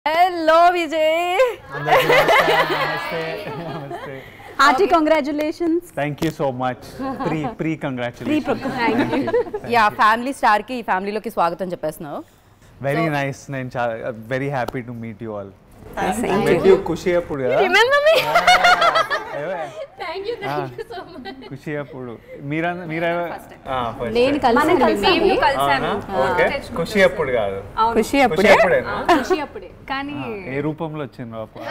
Hello, Vijay. Namaste. Namaste. Hearty congratulations. Thank you so much. Pre-congratulations. Thank you. Yeah, family star ki ee family loki swagatam cheppestunnavu. Very nice. I'm very happy to meet you all. Thank Met you Kushi appudu kada. Remember me? Thank you so much. Kushi appudu. Meera first time. నేను కలిసాము. Okay ఖుషి అప్పుడు కాదు ఖుషి ఖుషి అప్పుడేనా ఖుషి అప్పుడే కానీ ఏ రూపంలో వచ్చిండ్రు అప్పుడు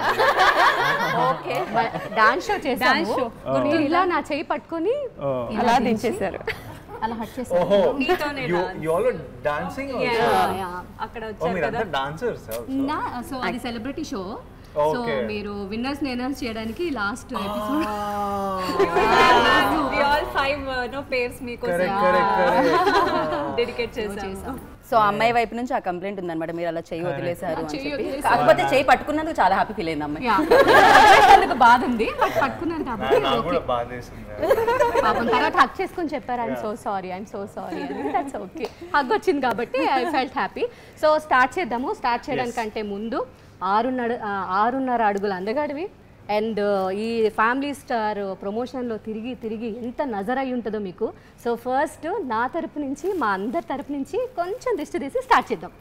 Okay. డాన్స్ షో చేసాము మీరు ఇలా నా చేయి పట్టుకొని అలా దించేశారు అలా హట్ చేశారు ఓహో నీతోనే you all are dancing also అక్కడ ఓ వచ్చారు మీరంతా కదా dancers సో అది సెలబ్రిటీ షో సో Okay. మీరు విన్నర్స్ అనౌన్స్ చేయడానికి last episode we all five pairs మీకోసం correct డెడికేట్ చేసాము సో అమ్మాయి వైపు నుంచి ఆ కంప్లైంట్ ఉందన్నమాట మీరు అలా చెయ్యి వదిలేశారు అని చెప్పి కాకపోతే చెయ్యి పట్టుకున్నందుకు చాలా హ్యాపీ ఫీల్ అయింది అమ్మాయి అందుకు బాధ ఉంది బట్ పట్టుకున్నాను కాబట్టి నాకు కూడా బాధేసింది పాపం తర్వాత హక్ చేసుకొని చెప్పారు ఐఎమ్ సో సారీ అని దట్స్ ఓకే హగ్ వచ్చింది కాబట్టి I felt happy so start చేద్దాము స్టార్ట్ చేయడానికంటే ముందు 6.5 అడుగుల అందగాడివి అండ్ ఈ ఫ్యామిలీ స్టార్ ప్రమోషన్లో తిరిగి ఎంత నజర్ అయి ఉంటుందో మీకు సో ఫస్ట్ నా తరపు నుంచి మా అందరి తరపు నుంచి కొంచెం దిష్టి తీసి స్టార్ట్ చేద్దాం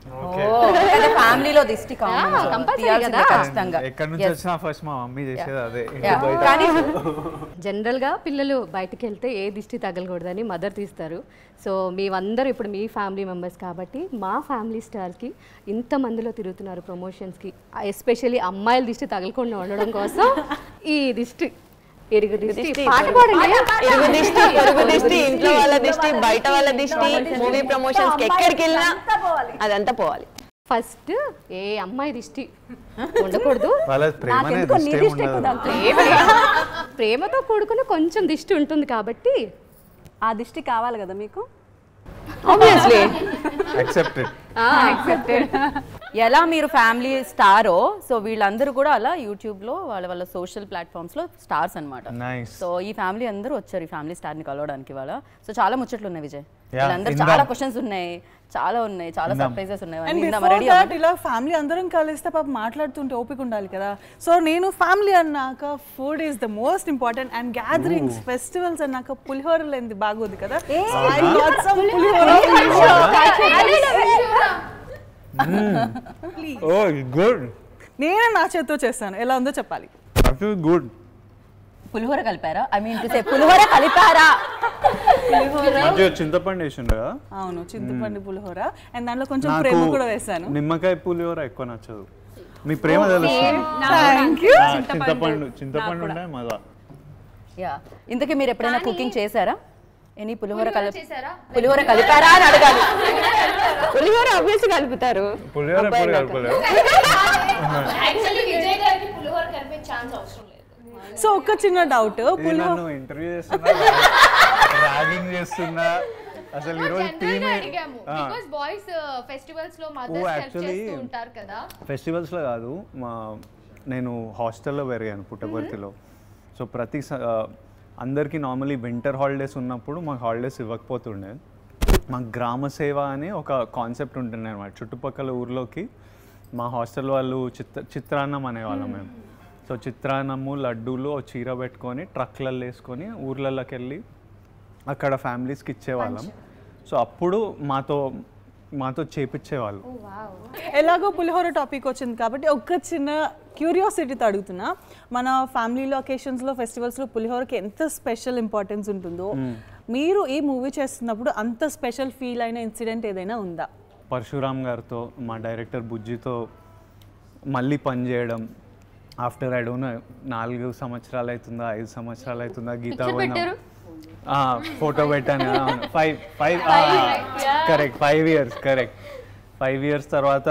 ఫ్యామిలీలో దిష్టి compulsory కదా. ఖచ్చితంగా ఎక్కడి నుంచి వచ్చినా ఫస్ట్ మా మమ్మీ చేసేది అదే కానీ జనరల్గా పిల్లలు బయటకు వెళ్తే ఏ దిష్టి తగలకూడదని మదర్ తీస్తారు సో మేమందరూ ఇప్పుడు మీ ఫ్యామిలీ మెంబర్స్ కాబట్టి మా ఫ్యామిలీ స్టార్కి ఇంతమందిలో తిరుగుతున్నారు ప్రమోషన్స్కి ఎస్పెషల్లీ అమ్మాయిల దిష్టి తగలకుండా ఉండడం కోసం ఈ దిష్టి ఎరుగు దిష్టి పాట పాడండి ఇరుగు దిష్టి ఇంట్లో వాళ్ళ దిష్టి బయట వాళ్ళ దిష్టి మూవీ ప్రమోషన్స్ కి ఎక్కడికి వెళ్ళినా అదంతా పోవాలి ఫస్ట్ ఏ అమ్మాయి దిష్టి ఉండకూడదు వాళ్ళ ప్రేమనే నాకెందుకో నీ దిష్టి దిష్టి ఎక్కువ ఉండదు. తగులుతుంది. ప్రేమతో కూడుకుని కొంచెం దిష్టి ఉంటుంది కాబట్టి ఆ దిష్టి కావాలి కదా మీకు ఆబ్వియస్లీ Accepted. ఎలా మీరు ఫ్యామిలీ స్టారో సో వీళ్ళందరూ కూడా అలా యూట్యూబ్లో వాళ్ళ సోషల్ ప్లాట్ఫామ్స్లో స్టార్స్ అన్నమాట Nice. సో ఈ ఫ్యామిలీ అందరూ వచ్చారు ఈ ఫ్యామిలీ స్టార్ని కలవడానికి వాళ్ళ సో చాలా ముచ్చట్లు ఉన్నాయి విజయ్ Yeah, వీళ్ళందరూ ఇందా. చాలా క్వశ్చన్స్ ఉన్నాయి చాలా సర్ప్రైజెస్ ఉన్నాయి అండ్ అన్నీ ఇందా బిఫోర్ ready దట్ అవ్వండి. ఇలా ఫ్యామిలీ అందరం కలిస్తే పాప మాట్లాడుతుంటే ఓపిక ఉండాలి కదా సో నేను ఫ్యామిలీ అన్నాక food is the most important and gatherings festivals అన్నాక పులిహోర లేనిది బాగోదు కదా I got some pulihora. Oh, good. నేనే నా చేత్తో చేస్తాను ఎలా ఉందో చెప్పాలి Actually good. పులిహోర కలిపారా ఐ మీన్ టు సే పులిహోర కలిపారా మంచిగా చింతపండు వేసిండు కదా అవును చింతపండు పులిహోర అండ్ దాంట్లో కొంచెం ప్రేమ కూడా వేసాను నిమ్మకాయ పులిహోర ఎక్కువ నచ్చదు మీ ప్రేమ తెలుసు థ్యాంక్ యూ చింతపండు ఉంటే మజా యా ఇంతకీ మీరు ఎప్పుడైనా కుకింగ్ చేశారా ఎనీ పులిహోర కలిపారా అని అడగాలి పులిహోర ఆబ్వియస్ కలుపుతారు పులిహోర ఎప్పుడు కలపలేదు యాక్చువల్లీ విజయ్ గారికి పులిహోర కలిపే ఛాన్స్ అవసరం లేదు సో ఒక చిన్న డౌట్ పులిహోర నన్ను ఇంటర్వ్యూ చేస్తున్నా ర్యాగింగ్ చేస్తున్నా అసలు ఈరోజు టీమ్ అడిగాము బికాజ్ బాయ్స్ ఫెస్టివల్స్ లో మదర్స్ హెల్ప్ చేస్తూ ఉంటారు కదా ఫెస్టివల్స్లో కాదు నేను హాస్టల్లో పెరిగాను పుట్టపర్తిలో సో అందరికీ నార్మలీ వింటర్ హాలిడేస్ ఉన్నప్పుడు మాకు హాలిడేస్ ఇవ్వకపోతుండే మాకు గ్రామ సేవ అని ఒక కాన్సెప్ట్ ఉంటుండే అనమాట చుట్టుపక్కల ఊర్లోకి మా హాస్టల్ వాళ్ళు చిత్రాన్నం అనేవాళ్ళం మేము సో చిత్రాన్నము లడ్డూలు చీర పెట్టుకొని ట్రక్లలో వేసుకొని ఊర్లలోకి వెళ్ళి అక్కడ ఫ్యామిలీస్కి ఇచ్చేవాళ్ళం సో అప్పుడు మాతో చేపించేవాళ్ళు ఎలాగో పులిహోర టాపిక్ వచ్చింది కాబట్టి ఒక చిన్న క్యూరియాసిటీతో అడుగుతున్నా మన ఫ్యామిలీలో అకేషన్స్లో ఫెస్టివల్స్లో పులిహోరకి ఎంత స్పెషల్ ఇంపార్టెన్స్ ఉంటుందో మీరు ఈ మూవీ చేస్తున్నప్పుడు అంత స్పెషల్ ఫీల్ అయిన ఇన్సిడెంట్ ఏదైనా ఉందా పరశురామ్ గారితో మా డైరెక్టర్ బుజ్జితో మళ్ళీ పనిచేయడం ఆఫ్టర్ ఐ డోంట్ నో 4 సంవత్సరాలు అవుతుందా 5 సంవత్సరాలు అవుతుందా గీతా ఫోటో పెట్టాను కరెక్ట్ 5 ఇయర్స్ కరెక్ట్ 5 ఇయర్స్ తర్వాత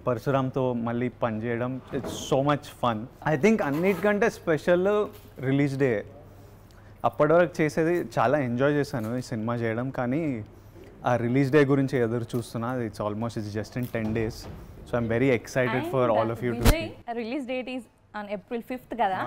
పరశురామ్తో మళ్ళీ పనిచేయడం it's so much fun I think అన్నిటికంటే స్పెషల్ రిలీజ్ డే అప్పటి వరకు చేసేది చాలా ఎంజాయ్ చేశాను ఈ సినిమా చేయడం కానీ ఆ రిలీజ్ డే గురించి ఎదురు చూస్తున్నా it's just in 10 days so I'm very excited for all of you to see release date is on April 5th కదా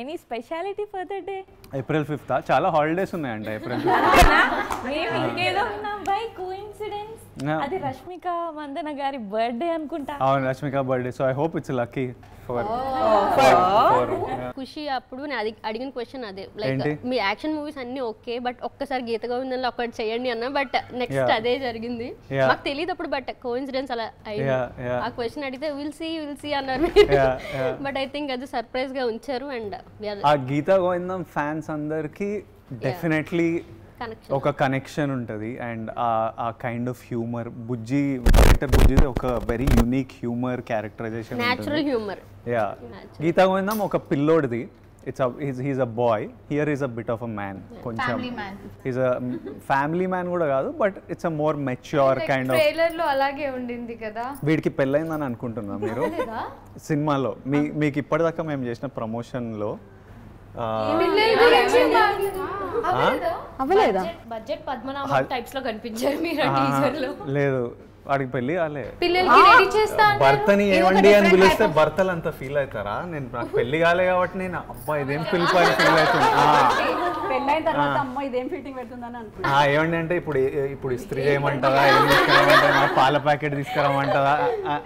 any speciality for the day April 5th చాలా హాలిడేస్ ఉన్నాయంట April 5th మేము ఇంకేదో ఉన్నాం by coincidence అది రష్మిక మందన గారి birthday అనుకుంటా. అవును, Rashmika birthday. So I hope it's lucky for Kushi. అప్పుడు నేను అడిగిన క్వశ్చన్ అదే, లైక్ మీ యాక్షన్ మూవీస్ అన్ని ఓకే, బట్ ఒక్కసారి గీత గోవిందంలో ఒకటి చేయండి అన్న, బట్ నెక్స్ట్ అదే జరిగింది. మాకు తెలియదు అప్పుడు, బట్ కోఇన్సిడెన్స్ అలా అయింది. ఆ క్వశ్చన్ అడిగితే విల్ సీ అన్నారు, బట్ ఐ థింక్ అది సర్ప్రైజ్ గా ఉంచారు. అండ్ ఆ గీత గోవిందం ఫ్యాన్స్ అందరికి డెఫినెట్లీ ఒక కనెక్షన్ ఉంటుంది. అండ్ ఆ కైండ్ ఆఫ్ హ్యూమర్, డైరెక్టర్ బుజ్జిది ఒక very unique humour characterization, natural humour. Yeah, Geetha Govindam ఒక పిల్లోడిది. he's a boy, here is a bit of a man, కొంచెం he's a family man కూడా కాదు, but it's a more mature kind of. Trailer లో అలాగే ఉండింది కదా. వీడికి పెళ్ళైందని అనుకుంటున్నా మీరు సినిమాలో. మీకు ఇప్పటిదాకా మేము చేసిన ప్రమోషన్ లో బడ్జెట్ పద్మనాభం టైప్స్ లో కనిపించారు మీరు టీజర్ లో. లేదు, వాడికి పెళ్లి కాలే. పిల్లలకి రెడీ చేస్తా భర్తని ఏమండి అని పిలిస్తే భర్తలు అంత ఫీల్ అవుతారా? నాకు పెళ్లి కాలే కాబట్టి నేను అబ్బా ఇదేం పిలుపు అని ఫీల్ అవుతుంది. పెళ్ళైన తర్వాత అమ్మ ఇదేం ఫిట్టింగ్ పెడుతుందని అనుకుంటా. ఏమండి అంటే ఇప్పుడు ఇస్త్రీ చేయమంటారా, ఏం తీసుకురామంటారా, పాల ప్యాకెట్ తీసుకురామంటారా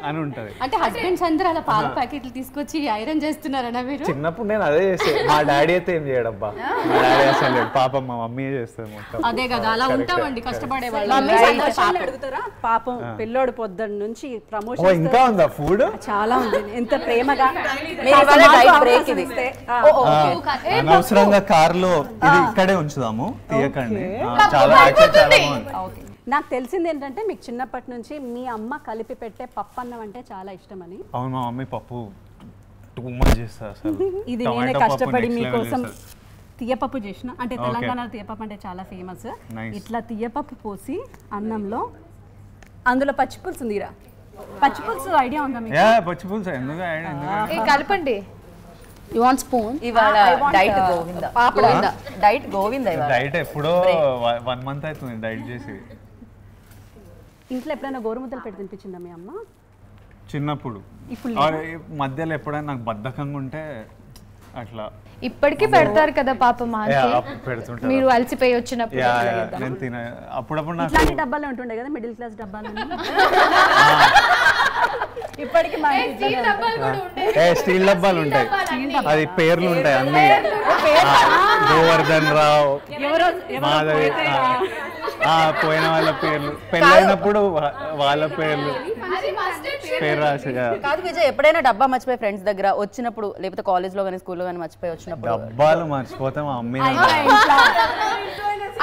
అని ఉంటది. అంటే హస్బెండ్స్ అందరూ అలా పాల ప్యాకెట్లు తీసుకొచ్చి ఐరన్ చేస్తున్నారనా మీరు? చిన్నప్పుడు నేను అదే చేస్తాను. మా డాడీ అయితే ఏం చేయడబ్బా, మా డాడీ అసలు పాపం మా మమ్మీ చేస్తుంది మొత్తం. అదే కదా, అలా ఉంటామండి కష్టపడే వాళ్ళు. అడుగుతారా పాపం పిల్లోడు పొద్దున్న నుంచి ప్రమోషన్. ఇంకా ఉందా ఫుడ్? చాలా ఉంది, ఎంత ప్రేమగా. అనవసరంగా కార్లో ఇది ఇక్కడే ఉంచుదాము, తీయకండి. చాలా బాగుంది. నాకు తెలిసింది ఏంటంటే మీకు చిన్నప్పటి నుంచి మీ అమ్మ కలిపి పెట్టే పప్పు అన్నం అంటే చాలా ఇష్టం అని. అవును, మా మమ్మీ పప్పు టూ మచ్ చేస్తారు అసలు. ఇది నేనే కష్టపడి మీకోసం తీయపప్పు చేసిన. అంటే తెలంగాణలో తీయపప్పు అంటే చాలా ఫేమస్. ఇట్లా తీయపప్పు పోసి అన్నంలో అందులో పచ్చిపులుసు ఉందిరా. పచ్చిపులుసు ఐడియా ఉందా మీకు? పచ్చిపులుసు ఎందుకు కలపండి. You want spoon? ఇవాళ డైట్ గోవింద. పాపడ డైట్ గోవింద. డైట్ ఎప్పుడో 1 month అవుతుంది డైట్ చేసి. ఇంట్లో ఎప్పుడైనా గోరుముద్దలు పెట్టి తినిపించిందా మీ అమ్మ? చిన్నప్పుడు. మధ్యలో ఎప్పుడైనా నాకు బద్ధకంగా ఉంటే అట్లా. ఇప్పటికీ పెడతారు కదా పాపం, పెడుతుంటారు. మీరు అలసిపోయి వచ్చినప్పుడు నేను తిన అప్పుడప్పుడు నాకు ఇట్లాంటి డబ్బాలే ఉంటుండే కదా, మిడిల్ క్లాస్ డబ్బాలు. ఇప్పటికి స్టీల్ డబ్బాలు ఉంటాయి, అది పేర్లు ఉంటాయి అన్ని. గోవర్ధన్ రావు, మాధవి, పోయిన వాళ్ళ పేర్లు, పెళ్ళైనప్పుడు వాళ్ళ పేర్లు రాసి. కాదు విజయ్, ఎప్పుడైనా డబ్బా మర్చిపోయి ఫ్రెండ్స్ దగ్గర వచ్చినప్పుడు, లేకపోతే కాలేజ్ లో కానీ స్కూల్లో కానీ మర్చిపోయి వచ్చినప్పుడు? డబ్బాలు మర్చిపోతే మా అమ్మ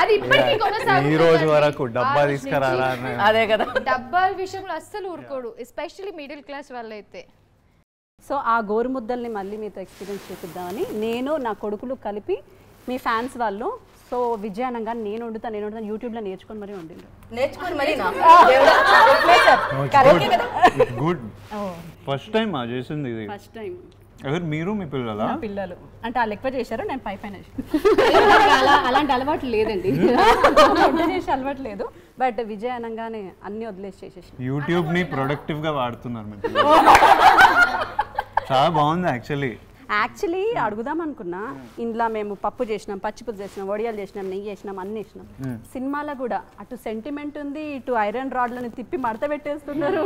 అది ఇప్పటికీ కొనసాగుతుంది. ఈ రోజు వరకు డబ్బా తీసుకురారా. అదే కదా, డబ్బాల విషయంలో అస్సలు ఊరుకోడు, ఎస్పెషల్లీ మిడిల్ క్లాస్ వాళ్ళైతే. సో ఆ గోరుముద్దల్ని మళ్ళీ మీతో ఎక్స్పీరియన్స్ చేపిద్దామని నేను నా కొడుకులు కలిపి మీ ఫ్యాన్స్ వాళ్ళు. సో విజయానంగా నేను వండుతాను యూట్యూబ్లో నేర్చుకొని మరీ వండిండు. నేర్చుకొని మరి గుడ్. ఫస్ట్ టైం చేసింది ఇది. First time. ఎవరు మీరు? మీ పిల్లలా? పిల్లలు అంటే వాళ్ళు ఎక్కువ చేశారు, నేను పై పైన. అలాంటి అలవాటు లేదండి, వంట చేసే అలవాటు లేదు. బట్ విజయ్ అనగానే అన్ని వదిలేసి చేసేసి యూట్యూబ్ ని ప్రొడక్టివ్ గా వాడుతున్నారు మీ పిల్లలు. చాలా బాగుంది యాక్చువల్లీ అడుగుదాం అనుకున్నా. ఇంట్లో మేము పప్పు చేసినాం, పచ్చిపులుసు చేసినాం, వడియాలు చేసినాం, నెయ్యి చేసినాం, అన్ని చేసినాం. సినిమాలో కూడా అటు సెంటిమెంట్ ఉంది, ఇటు ఐరన్ రాడ్లను తిప్పి మడత పెట్టేస్తున్నారు,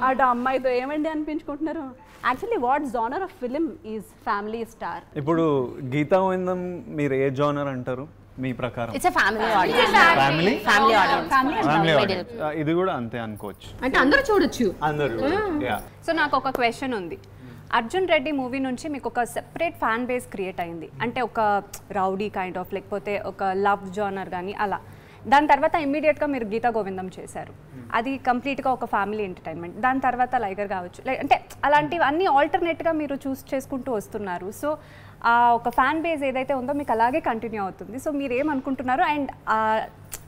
అటు అమ్మాయితో ఏమండి అనిపించుకుంటున్నారు. Actually what genre of film is Family Star? ఇప్పుడు గీతా గోవిందం మీరు ఏ జోనర్ అంటారు మీ ప్రకారం? It's a family audience. Family audience. ఇది కూడా అంతే అనుకోవచ్చు, అంటే అందరూ చూడొచ్చు. అందరూ. సో నాకు ఒక క్వశ్చన్ ఉంది. అర్జున్ రెడ్డి మూవీ నుంచి మీకు ఒక సెపరేట్ ఫ్యాన్ బేస్ క్రియేట్ అయింది, అంటే ఒక రౌడీ కైండ్ ఆఫ్, లేకపోతే ఒక లవ్ జోనర్ కానీ అలా. దాని తర్వాత ఇమ్మీడియట్గా మీరు గీతా గోవిందం చేశారు, అది కంప్లీట్గా ఒక ఫ్యామిలీ ఎంటర్టైన్మెంట్. దాని తర్వాత లైగర్ కావచ్చు, అంటే అలాంటివి అన్నీ ఆల్టర్నేట్గా మీరు చూస్ చేసుకుంటూ వస్తున్నారు. సో ఆ ఒక ఫ్యాన్ బేస్ ఏదైతే ఉందో మీకు అలాగే కంటిన్యూ అవుతుంది. సో మీరు ఏమనుకుంటున్నారు? అండ్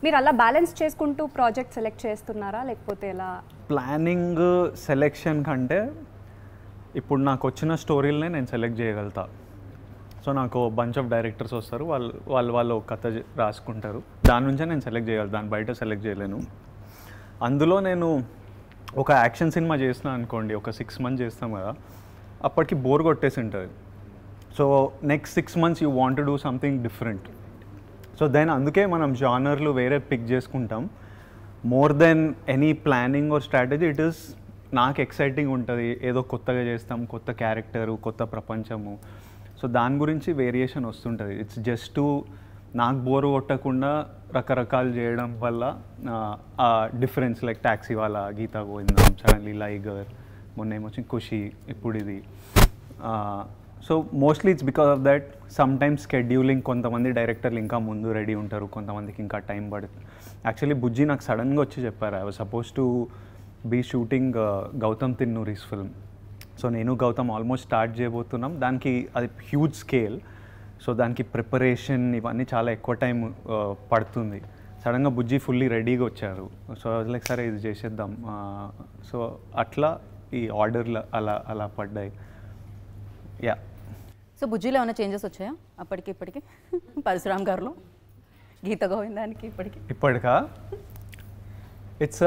మీరు అలా బ్యాలెన్స్ చేసుకుంటూ ప్రాజెక్ట్ సెలెక్ట్ చేస్తున్నారా, లేకపోతే ఎలా? ప్లానింగ్ సెలెక్షన్ కంటే ఇప్పుడు నాకు వచ్చిన స్టోరీలనే నేను సెలెక్ట్ చేయగలుగుతా. సో నాకు బంచ్ ఆఫ్ డైరెక్టర్స్ వస్తారు, వాళ్ళు కథ రాసుకుంటారు, దాని నుంచే నేను సెలెక్ట్ చేయగలను, దాని బయట సెలెక్ట్ చేయలేను. అందులో నేను ఒక యాక్షన్ సినిమా చేసిన అనుకోండి, ఒక 6 months చేస్తాం కదా, అప్పటికి బోర్ కొట్టేసి ఉంటుంది. So next 6 months you want to do something different. So then అందుకే మనం జానర్లు వేరే పిక్ చేసుకుంటాం. More than any planning or strategy it is నాకు ఎక్సైటింగ్ ఉంటుంది, ఏదో కొత్తగా చేస్తాం, కొత్త క్యారెక్టరు, కొత్త ప్రపంచము. సో దాని గురించి వేరియేషన్ వస్తుంటుంది. ఇట్స్ జస్ట్ టు నాకు బోరు కొట్టకుండా రకరకాలు చేయడం వల్ల ఆ డిఫరెన్స్ లైక్ టాక్సీ వాళ్ళ, గీతా గోవిందం, సడన్లీ లైగర్, మొన్న ఏమొచ్చింది ఖుషి, ఇప్పుడు ఇది. So mostly it's because of that. Some times scheduling, కొంతమంది డైరెక్టర్లు ఇంకా ముందు రెడీ ఉంటారు, కొంతమందికి ఇంకా టైం పడుతుంది. యాక్చువల్లీ బుజ్జి నాకు సడన్గా వచ్చి చెప్పారు, I was suppose to be shooting Gautam Tinnanuri's film. So నేను గౌతమ్ ఆల్మోస్ట్ స్టార్ట్ చేయబోతున్నాం. దానికి అది హ్యూజ్ స్కేల్, సో దానికి ప్రిపరేషన్ ఇవన్నీ చాలా ఎక్కువ టైం పడుతుంది. సడన్గా బుజ్జి ఫుల్లీ రెడీగా వచ్చారు. సో లైక్ సరే ఇది చేసేద్దాం. సో అట్లా ఈ ఆర్డర్లు అలా అలా పడ్డాయి. యా. సో బుజ్జిలో ఏమైనా చేంజెస్ వచ్చాయా అప్పటికి ఇప్పటికి? పరశురామ్ గారిలో, గీత గోవిందానికి ఇప్పటికా ఇట్స్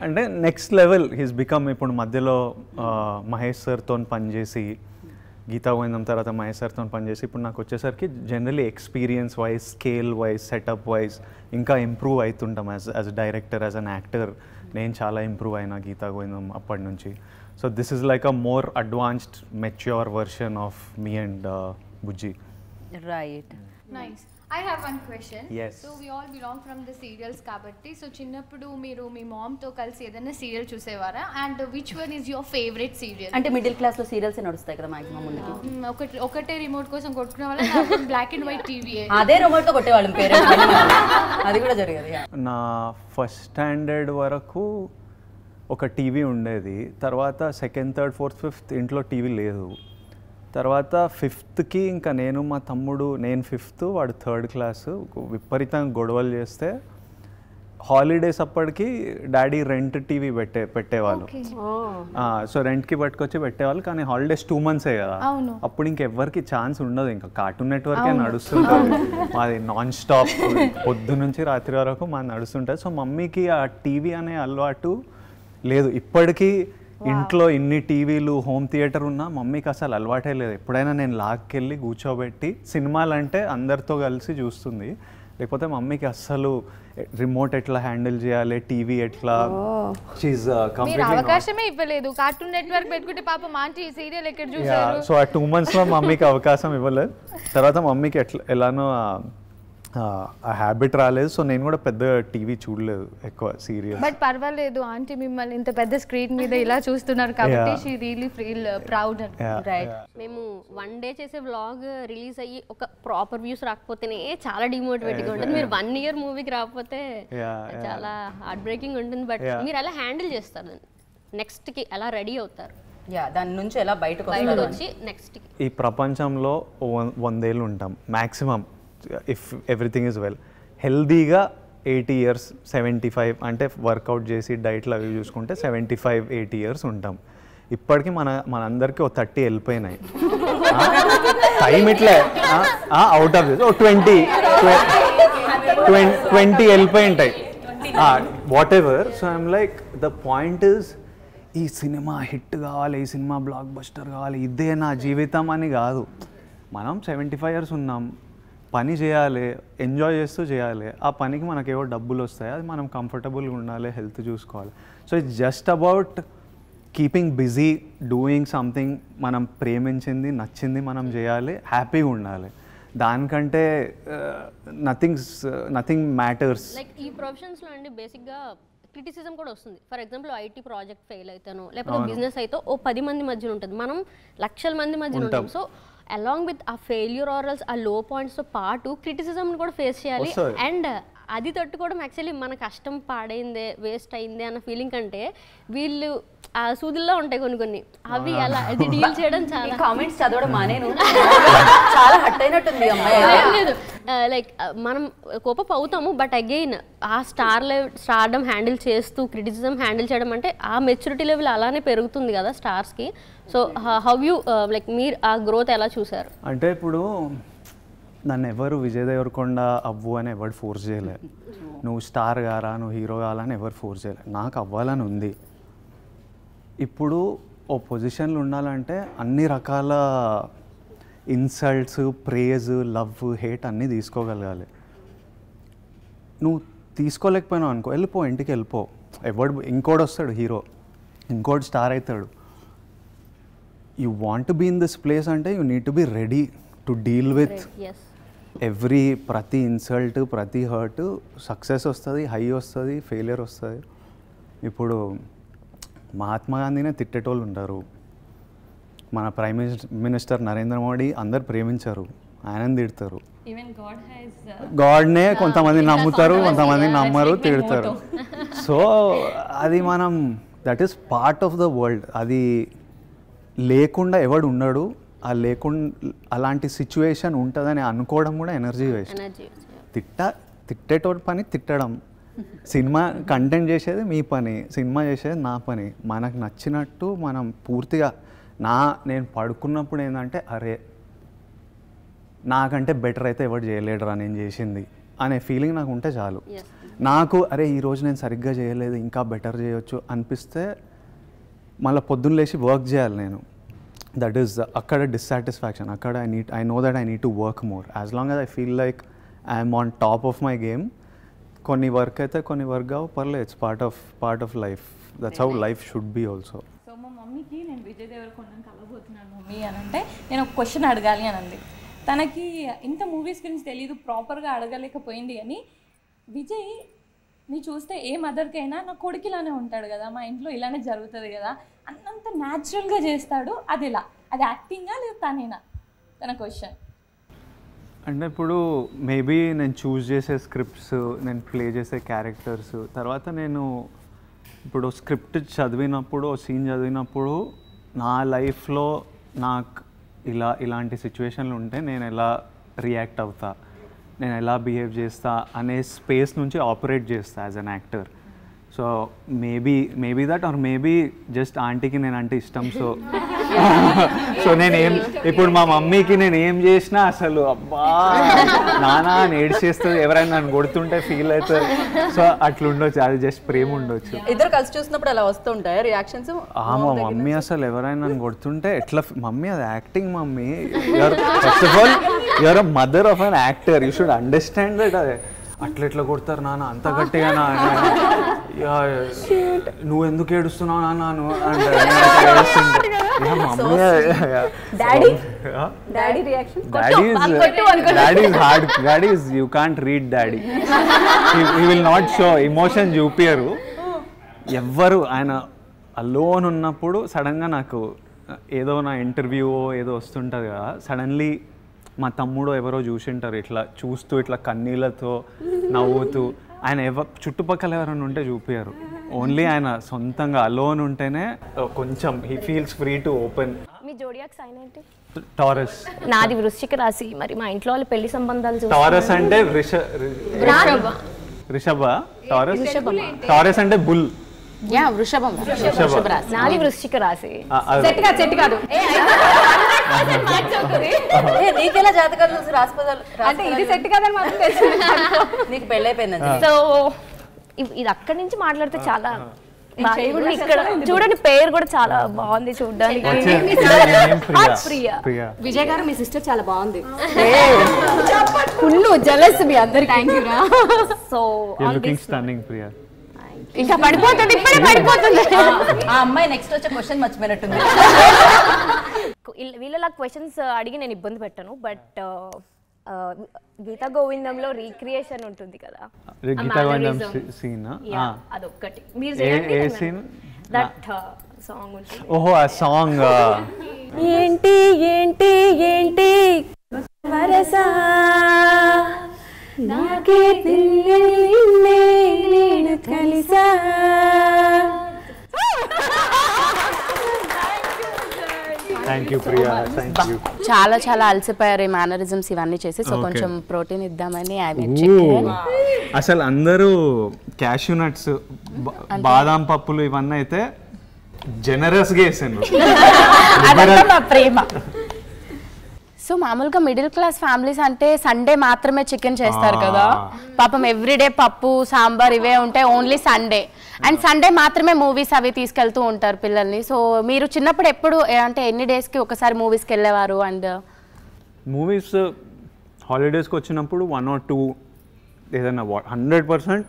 అంటే నెక్స్ట్ లెవెల్ హీస్ బికమ్. ఇప్పుడు మధ్యలో మహేష్ సార్తో పనిచేసి, గీతా గోవిందం తర్వాత మహేష్ సార్తో పనిచేసి, ఇప్పుడు నాకు వచ్చేసరికి generally experience wise, scale wise, setup wise ఇంకా ఇంప్రూవ్ అవుతుంటాం. As director, as an actor నేను చాలా ఇంప్రూవ్ అయినా గీతా గోవిందం అప్పటి నుంచి. So this is like a more advanced, mature version of me and Bujji. Right. Nice. I have one question. Yes. So we all belong from the serials kabatti. So చిన్నప్పుడు మీరు మీ ma'am తో కలిసి ఏదైనా serial చూసేవారా? And which one is your favorite serial? అంటే middle class లో serials నడుస్తాయి కదా మాక్సిమం ముందుకి. ఒకటే రిమోట్ కోసం కొట్టుకునే వాళ్ళ బ్లాక్ అండ్ వైట్ టీవీ. అదే రిమోట్ తో కొట్టేవాళ్ళం పేరెంట్స్. అది కూడా జరిగేది. నా ఫస్ట్ స్టాండర్డ్ వరకు ఒక టీవీ ఉండేది. తర్వాత సెకండ్, థర్డ్, ఫోర్త్, ఫిఫ్త్ ఇంట్లో టీవీ లేదు. తర్వాత ఫిఫ్త్కి ఇంకా నేను మా తమ్ముడు, నేను ఫిఫ్త్ వాడు థర్డ్ క్లాసు, విపరీతంగా గొడవలు చేస్తే హాలిడేస్ అప్పటికి డాడీ రెంట్ టీవీ పెట్టేవాళ్ళు. సో రెంట్కి పట్టుకొచ్చి పెట్టేవాళ్ళు. కానీ హాలిడేస్ 2 months కదా, అప్పుడు ఇంకెవ్వరికి ఛాన్స్ ఉండదు. ఇంకా కార్టూన్ నెట్వర్కే నడుస్తుంటుంది మాది నాన్ స్టాప్, పొద్దు నుంచి రాత్రి వరకు మాది నడుస్తుంటుంది. సో మమ్మీకి ఆ టీవీ అనే అలవాటు లేదు. ఇప్పటికీ ఇంట్లో ఇన్ని టీవీలు, హోమ్ థియేటర్ ఉన్నా మమ్మీకి అసలు అలవాటే లేదు. ఎప్పుడైనా నేను లాక్కెళ్ళి కూర్చోబెట్టి సినిమాలు అంటే అందరితో కలిసి చూస్తుంది. లేకపోతే మమ్మీకి అస్సలు రిమోట్ ఎట్లా హ్యాండిల్ చేయాలి, టీవీ ఎట్లా, అవకాశమే ఇవ్వలేదు. కార్టూన్ నెట్వర్క్ పెట్టుకుంటే పాప మాంటి సీరియల్ ఎక్కడ చూసారు. సో ఆ 2 months లో మమ్మీకి అవకాశం ఇవ్వలేదు. తర్వాత మమ్మీకి ఎలానో ఆ హ్యాబిట్ రాలేదు. సో నేను కూడా పెద్ద టీవీ చూడలేదు ఎక్కువ సీరియల్. బట్ పర్వాలేదు, ఆంటీ మిమ్మల్ని ఇంత పెద్ద స్క్రీన్ మీద ఇలా చూస్తున్నారు కాబట్టి she really feel proud. Right. మేము 1 day చేసే వ్లాగ్ రిలీజ్ అయ్యి ఒక ప్రాపర్ వ్యూస్ రాకపోతేనే చాలా డిమోటివేటింగ్ ఉంటుంది. మీరు 1 year మూవీకి రాకపోతే చాలా హార్ట్ బ్రేకింగ్ ఉంటుంది. బట్ మీరు ఎలా హ్యాండిల్ చేస్తారు, నెక్స్ట్ కి ఎలా రెడీ అవుతారు, దాని నుంచి ఎలా బయటకు వచ్చి నెక్స్ట్ కి? ఈ ప్రపంచంలో 100 ఏళ్ళు ఉంటాం maximum, if everything is well. హెల్దీగా 80 years, 75 అంటే వర్కౌట్ చేసి డైట్లు అవి చూసుకుంటే 75-80 years ఉంటాం. ఇప్పటికీ మనందరికీ 30 వెళ్ళిపోయినాయి. టైం ఇట్లే అవుట్ ఆఫ్ 20 వెళ్ళిపోయి ఉంటాయి, what ever. So I'm like the point is, ఈ సినిమా హిట్ కావాలి, ఈ సినిమా బ్లాక్ బస్టర్ కావాలి, ఇదే నా జీవితం అని కాదు. మనం 75 years ఉన్నాం, పని చేయాలి, ఎంజాయ్ చేస్తూ చేయాలి. ఆ పనికి మనకేవో డబ్బులు వస్తాయి, అది మనం కంఫర్టబుల్గా ఉండాలి, హెల్త్ చూసుకోవాలి. So it's just about keeping busy, doing something మనం ప్రేమించింది, నచ్చింది మనం చేయాలి, హ్యాపీగా ఉండాలి. దానికంటే నథింగ్ మ్యాటర్స్. లైక్ ఈ ప్రొఫెషన్స్లో అండి బేసిక్గా క్రిటిసిజం కూడా వస్తుంది. For example IT project fail అవుతాను, లేకపోతే బిజినెస్ అయితే 10 మంది మధ్యలో ఉంటుంది, మనం లక్షల మంది మధ్యలో ఉంటాం. సో అలాంగ్ విత్ ఆ ఫెయిల్యూర్ ఆర్ఎల్స్ ఆ లో పాయింట్స్తో పాటు క్రిటిసిజంని కూడా ఫేస్ చేయాలి. అండ్ అది తట్టుకోవడం యాక్చువల్లీ మన కష్టం పాడైందే, వేస్ట్ అయిందే అన్న ఫీలింగ్ కంటే వీళ్ళు ఆ సూదుల్లో ఉంటాయి కొన్ని అవి అలా అది డీల్ చేయడం చాలా. కామెంట్స్ చదవడం మానేను, చాలా హట్ అయినట్టుంది అమ్మాయి. లైక్ మనం కోపం అవుతాము, బట్ అగైన్ ఆ స్టార్డమ్ హ్యాండిల్ చేస్తూ క్రిటిసిజం హ్యాండిల్ చేయడం అంటే ఆ మెచ్యూరిటీ లెవెల్ అలానే పెరుగుతుంది కదా స్టార్స్కి. సో హౌ యూ లైక్ మీరు ఆ గ్రోత్ ఎలా చూసారు? అంటే ఇప్పుడు నన్ను ఎవరు విజయ్ దేవరకొండ అవ్వు అని ఎవరు ఫోర్స్ చేయలే, నువ్వు స్టార్ కారా, నువ్వు హీరో కావాలని ఎవరు ఫోర్స్ చేయలే. నాకు అవ్వాలని ఉంది. ఇప్పుడు ఓ పొజిషన్లో ఉండాలంటే అన్ని రకాల ఇన్సల్ట్స్, ప్రేజ్, లవ్, హేట్ అన్నీ తీసుకోగలగాలి. నువ్వు తీసుకోలేకపోయినావు అనుకో, వెళ్ళిపో, ఇంటికి వెళ్ళిపో. ఇంకోటి వస్తాడు హీరో, ఇంకోటి స్టార్ అవుతాడు. You want to be in this place అంటే you need to be ready to deal with ప్రతి ఇన్సల్ట్, ప్రతి హర్ట్. సక్సెస్ వస్తుంది, హై వస్తుంది, ఫెయిలియర్ వస్తుంది. ఇప్పుడు మహాత్మా గాంధీనే తిట్టేటోళ్ళు ఉంటారు, మన ప్రైమ్ మినిస్టర్ నరేంద్ర మోడీ అందరు ప్రేమించారు, ఆయనని తిడతారు. గాడ్నే కొంతమంది నమ్ముతారు, కొంతమంది నమ్మరు, తిడతారు. సో అది మనం that is part of the world. అది లేకుండా ఎవడు ఉండడు. అలాంటి సిచ్యువేషన్ ఉంటుందని అనుకోవడం కూడా ఎనర్జీ వేస్ట్. తిట్టేటోడి పని తిట్టడం, సినిమా కంటెంట్ చేసేది మీ పని, సినిమా చేసేది నా పని. మనకు నచ్చినట్టు మనం పూర్తిగా నేను పడుకున్నప్పుడు ఏంటంటే అరే నాకంటే బెటర్ అయితే ఎవరు చేయలేడురా నేను చేసింది అనే ఫీలింగ్ నాకు ఉంటే చాలు. నాకు అరే ఈరోజు నేను సరిగ్గా చేయలేదు, ఇంకా బెటర్ చేయొచ్చు అనిపిస్తే మళ్ళీ పొద్దున్న లేచి వర్క్ చేయాలి నేను. దట్ ఈస్ అక్కడ డిస్సాటిస్ఫాక్షన్. అక్కడ I know that I need to work more. As long as I feel like I'm on top of my game. కొన్ని వర్క్ అయితే కొన్ని వర్క్ కావు, పర్లేదు, it's part of life. That's how life should be also. So మా మమ్మీకి నేను Vijay దేవరకొండని కలవబోతున్నాను mummy అని అంటే నేను ఒక క్వశ్చన్ అడగాలి అని అంది. తనకి ఇంత మూవీస్ గురించి తెలీదు, ప్రాపర్గా అడగలేకపోయింది. అని విజయ్ నీ చూస్తే ఏ మదర్కైనా నా కొడుకు ఇలానే ఉంటాడు కదా, మా ఇంట్లో ఇలానే జరుగుతుంది కదా, అన్నంత న్యాచురల్గా చేస్తాడు. అది ఎలా? అది యాక్టింగా లేదా తనేనా? తన క్వశ్చన్. అంటే ఇప్పుడు మేబీ నేను చూస్ చేసే స్క్రిప్ట్స్, నేను ప్లే చేసే క్యారెక్టర్స్, తర్వాత నేను ఇప్పుడు స్క్రిప్ట్ చదివినప్పుడు, సీన్ చదివినప్పుడు నా లైఫ్లో నాకు ఇలాంటి సిచ్యువేషన్లు ఉంటే నేను ఎలా రియాక్ట్ అవుతా, నేను ఎలా బిహేవ్ చేస్తా అనే స్పేస్ నుంచి ఆపరేట్ చేస్తా as an actor. So maybe that or maybe just ఆంటీకి నేను అంటే ఇష్టం. సో ఇప్పుడు మా మమ్మీకి నేను ఏం చేసినా అసలు అబ్బా నానా ఏడ్చేస్తుంది, చేస్తుంది, ఎవరైనా నన్ను కొడుతుంటే ఫీల్ అవుతుంది. సో అట్లా ఉండొచ్చు, అది జస్ట్ ప్రేమ ఉండొచ్చు. ఇద్దరు కలిసి చూసినప్పుడు అలా వస్తుంటాయి రియాక్షన్స్. మా మమ్మీ అసలు ఎవరైనా నన్ను కొడుతుంటే ఎట్లా, మమ్మీ అది acting mummy, first of all you're a mother of an actor, you should understand that. అదే అట్లా కొడతారు నాన్న అంత గట్టిగా, నువ్వు ఎందుకు ఏడుస్తున్నావు నాన్న daddy you can't read daddy, he will not show emotion చూపియరు ఎవ్వరు. ఆయన అలోన్ ఉన్నప్పుడు సడన్గా నాకు ఏదో నా ఇంటర్వ్యూ ఏదో వస్తుంటుంది కదా, సడన్లీ మా తమ్ముడు ఎవరో చూసింటారు, ఇట్లా చూస్తూ ఇట్లా కన్నీళ్ళతో నవ్వుతూ. ఆయన చుట్టుపక్కల ఎవరైనా ఉంటే చూపించారు, ఓన్లీ ఆయన సొంతంగా అలోన్ ఉంటేనే కొంచెం he feels free to open. మీ జోడియాక్ సైన్ ఏంటి? టారస్. నాది వృశ్చిక రాశి. మరి మా ఇంట్లో వాళ్ళు పెళ్లి సంబంధాలు టారస్ అంటే రిషభ, టారస్ అంటే బుల్. వృషభం. నాది వృశ్చిక రాశి. సెట్ కాదు. నీకెలా జాతకాలు చూసి రాసిపోదాలు అంటే ఇది సెట్ కాదని మాత్రం తెలుసు. నీకు పెళ్ళైపోయింది. సో ఇది అక్కడి నుంచి మాట్లాడితే చాలా ఇక్కడ చూడండి, పేరు కూడా చాలా బాగుంది చూడడానికి. విజయ్ గారు మీ సిస్టర్ చాలా బాగుంది. ఫుల్ జెలస్ మీ అందరికి. థ్యాంక్ యూ రా. సో ఇంకా పడిపోతుంది, ఇప్పుడే పడిపోతుంది. ఆ అమ్మాయి నెక్స్ట్ వచ్చే క్వశ్చన్ మర్చిపోయినట్టుంది. వీళ్ళ క్వశ్చన్స్ అడిగి నేను ఇబ్బంది పెట్టాను, బట్ గీతా గోవిందంలో రీక్రియేషన్ ఉంటుంది కదా, అదొక్కటి మీరు చేయండి. దట్ సాంగ్ ఉంటుంది. ఓహో ఆ సాంగ్. ఏంటి ఏంటి ఏంటి వరసా నాకే తెలియలే నేను కలిసా. చాలా చాలా అలసిపోయారు ఈ మేనరిజమ్స్ ఇవన్నీ చేసి, సో కొంచెం ప్రోటీన్ ఇద్దామని చికెన్. అసలు అందరూ క్యాష్యూ నట్స్, బాదాం పప్పులు ఇవన్నీ అయితే జనరస్ గా వేసాను. ప్రేమ. సో మామూలుగా మిడిల్ క్లాస్ ఫ్యామిలీస్ అంటే సండే మాత్రమే చికెన్ చేస్తారు కదా, పాపం ఎవ్రీడే పప్పు సాంబార్ ఇవే ఉంటాయి, ఓన్లీ సండే. అండ్ సండే మాత్రమే మూవీస్ అవి తీసుకెళ్తూ ఉంటారు పిల్లల్ని. సో మీరు చిన్నప్పుడు ఎప్పుడు అంటే ఎన్ని డేస్కి ఒకసారి మూవీస్కి వెళ్ళేవారు? అండ్ మూవీస్ హాలిడేస్కి వచ్చినప్పుడు 1 or 2 ఏదైనా 100%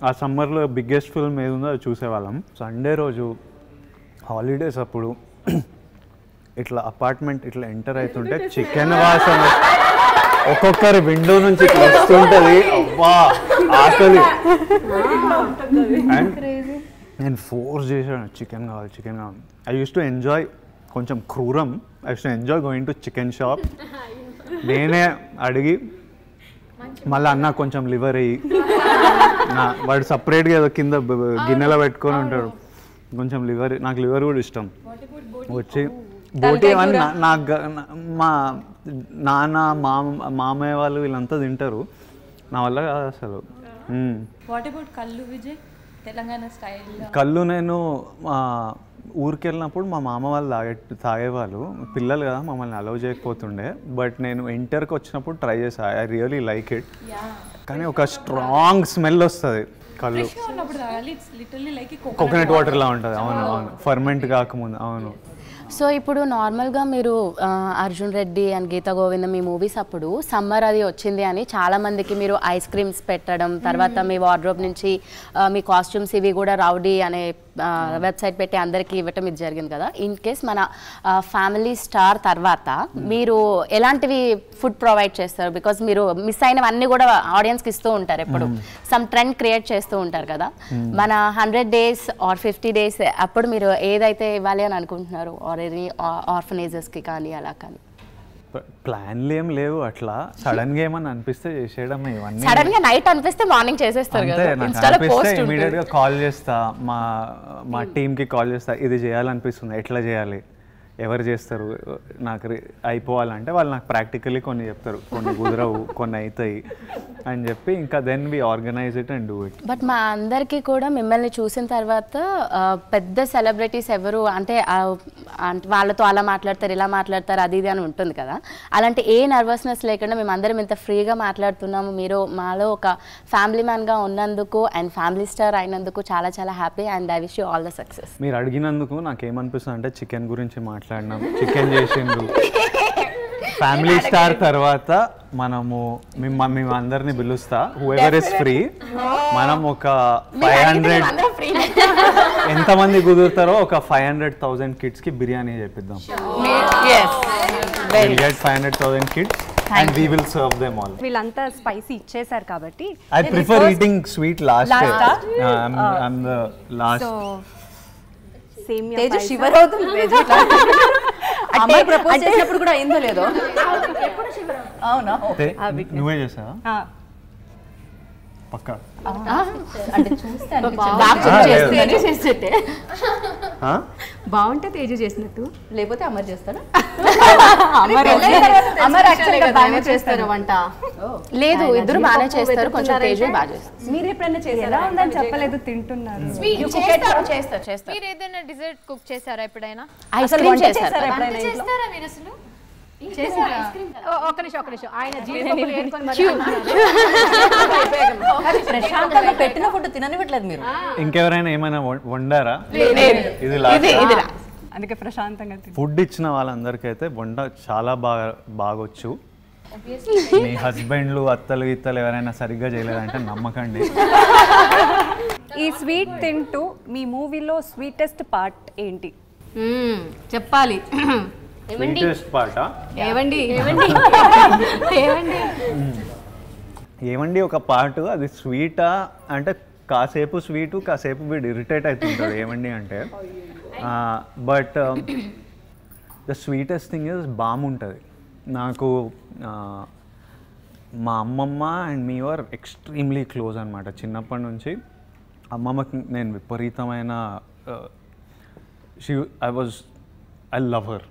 ఆ సమ్మర్లో బిగ్గెస్ట్ ఫిల్మ్ ఏది ఉందో అది చూసేవాళ్ళం. సండే రోజు హాలిడేస్ అప్పుడు ఇట్లా అపార్ట్మెంట్ ఇట్లా ఎంటర్ అవుతుంటే చికెన్ వాసన ఒక్కొక్కరి విండో నుంచి ఇట్లా వస్తుంటుంది. అబ్బా ఆకలి. అండ్ నేను ఫోర్స్ చేశాను చికెన్ కావాలి. ఐ యూస్ టు ఎంజాయ్, కొంచెం క్రూరం, I use to enjoy going to chicken shop. నేనే అడిగి మళ్ళీ అన్న కొంచెం లివర్ అయ్యి వాడు సపరేట్గా ఏదో కింద గిన్నెలో పెట్టుకొని ఉంటాడు, కొంచెం లివర్, నాకు లివర్ కూడా ఇష్టం. వచ్చి బోటి అని నాకు మా నాన్న మామయ్య వాళ్ళు వీళ్ళంతా తింటారు, నా వల్ల కాదు అసలు. వాట్ అబౌట్ కళ్ళు విజయ్, తెలంగాణ స్టైల్? కళ్ళు నేను ఊరికి వెళ్ళినప్పుడు మా మామ వాళ్ళు తాగేవాళ్ళు, పిల్లలు కదా మమ్మల్ని అలౌ చేయకపోతుండే. బట్ నేను ఇంటర్కి వచ్చినప్పుడు ట్రై చేసా, ఐ రియలీ లైక్ ఇట్. కానీ ఒక స్ట్రాంగ్ స్మెల్ వస్తుంది కళ్ళు, కోకోనట్ వాటర్లా ఉంటుంది. అవును, ఫర్మెంట్ కాకముందు. అవును. సో ఇప్పుడు నార్మల్గా మీరు అర్జున్ రెడ్డి అండ్ గీతా గోవిందం ఈ మూవీస్ అప్పుడు సమ్మర్ అది వచ్చింది అని చాలామందికి మీరు ఐస్ క్రీమ్స్ పెట్టడం, తర్వాత మీ వార్డ్రోబ్ నుంచి మీ కాస్ట్యూమ్స్ ఇవి కూడా రౌడీ అనే వెబ్సైట్ పెట్టి అందరికీ ఇవ్వటం ఇది జరిగింది కదా. ఇన్ కేస్ మన ఫ్యామిలీ స్టార్ తర్వాత మీరు ఎలాంటివి ఫుడ్ ప్రొవైడ్ చేస్తారు? బికాజ్ మీరు మిస్ అయినవన్నీ కూడా ఆడియన్స్కి ఇస్తూ ఉంటారు, ఎప్పుడు సమ్ ట్రెండ్ క్రియేట్ చేస్తూ ఉంటారు కదా. మన 100 days ఆర్ 50 days అప్పుడు మీరు ఏదైతే ఇవ్వాలి అని అనుకుంటున్నారు, ఆర్ ఎనీ ఆర్ఫనేజెస్కి కానీ అలా కానీ? ప్లాన్లు ఏం లేవు, అట్లా సడన్ గా ఏమన్నా అనిపిస్తే చేసేయడం. ఇవన్నీ సడన్ గా నైట్ అనిపిస్తే మార్నింగ్ చేసేస్తారు కదా, ఇన్స్టాలో పోస్ట్ ఇమీడియట్ గా కాల్ చేస్తా, మా టీమ్ కి కాల్ చేస్తా, ఇది చేయాలనిపిస్తుంది, ఎట్లా చేయాలి, ఎవరు చేస్తారు, నాకు అయిపోవాలంటే వాళ్ళు నాకు ప్రాక్టికల్లీ కొన్ని చెప్తారు, కొన్ని కుదరవు, కొన్ని అవుతాయి అని చెప్పి ఇంకా then we organise it and do it. But మా అందరికీ కూడా మిమ్మల్ని చూసిన తర్వాత పెద్ద సెలబ్రిటీస్ ఎవరు అంటే వాళ్ళతో అలా మాట్లాడతారు, ఇలా మాట్లాడతారు, అది ఇది అని ఉంటుంది కదా. అలాంటి ఏ నర్వస్నెస్ లేకుండా మేము అందరం ఇంత ఫ్రీగా మాట్లాడుతున్నాము. మీరు మాలో ఒక ఫ్యామిలీ మ్యాన్గా ఉన్నందుకు అండ్ ఫ్యామిలీ స్టార్ అయినందుకు చాలా చాలా happy and I wish you all the success. మీరు అడిగినందుకు నాకేమనిపిస్తుంది అంటే చికెన్ గురించి మాట్లాడినాము, చికెన్ చేసిండ్రు. ఫ్యామిలీ స్టార్ తర్వాత మనము మేము అందరిని పిలుస్తా, హూఎవర్ ఇస్ ఫ్రీ, మనం ఒక 500 ఎంతమంది కుదురుతారో ఒక 500,000 కిడ్స్ కి బిర్యానీ చేపిద్దాం. We'll get 500,000 kids and we will serve them all. వీళ్ళంతా స్పైసీ ఇచ్చేసారు కాబట్టి I prefer eating sweet last. I'm the last. సేమియా తేజ శివర్ అవుతుంది. అమ్మాయి ప్రపోజ్ చేసినప్పుడు కూడా అయిందో లేదో. అవునా? నువ్వే చేసావా? పక్కా అంటే చూస్తాను బాగుంటే తేజ చేసినట్టు, లేకపోతే అమర్ చేస్తాడా? అమర్ యాక్చువల్గా బాగా చేస్తారు వంట. లేదు, ఇద్దరు బాగానే చేస్తారు, కొంచెం తేజ బాగా చేస్తారు. మీరు ఎప్పుడైనా చేశారా? ఉందని చెప్పలేదు, తింటున్నారు. చేస్తారు. మీరు ఏదైనా డిజర్ట్ కుక్ చేశారా ఎప్పుడైనా? ఐస్ క్రీమ్ చేశారా ఎప్పుడైనా? చేస్తారా మీరు అసలు? ఒక్క నిమిషం ఆయన ప్రశాంతంగా పెట్టిన ఫుడ్ తిననివ్వట్లేదు మీరు. ఇంకెవరైనా ఏమైనా వండారా? ఇది అందుకే ప్రశాంతంగా ఫుడ్ ఇచ్చిన వాళ్ళందరికీ అయితే వంట చాలా బాగొచ్చు. మీ హస్బెండ్లు అత్తలు ఇత్తలు ఎవరైనా సరిగ్గా చేయలేదంటే నమ్మకండి. ఈ స్వీట్ తింటూ మీ మూవీలో స్వీటెస్ట్ పార్ట్ ఏంటి చెప్పాలి? ఏమండి ఒక పార్ట్, అది స్వీటా అంటే కాసేపు స్వీటు కాసేపు వీడు ఇరిటేట్ అవుతుంటాడు ఏమండి అంటే. But the sweetest thing is బాగుంటుంది నాకు. మా అమ్మమ్మ and me are extremely close అనమాట చిన్నప్పటి నుంచి. అమ్మమ్మకి నేను విపరీతమైన ఐ లవ్ హర్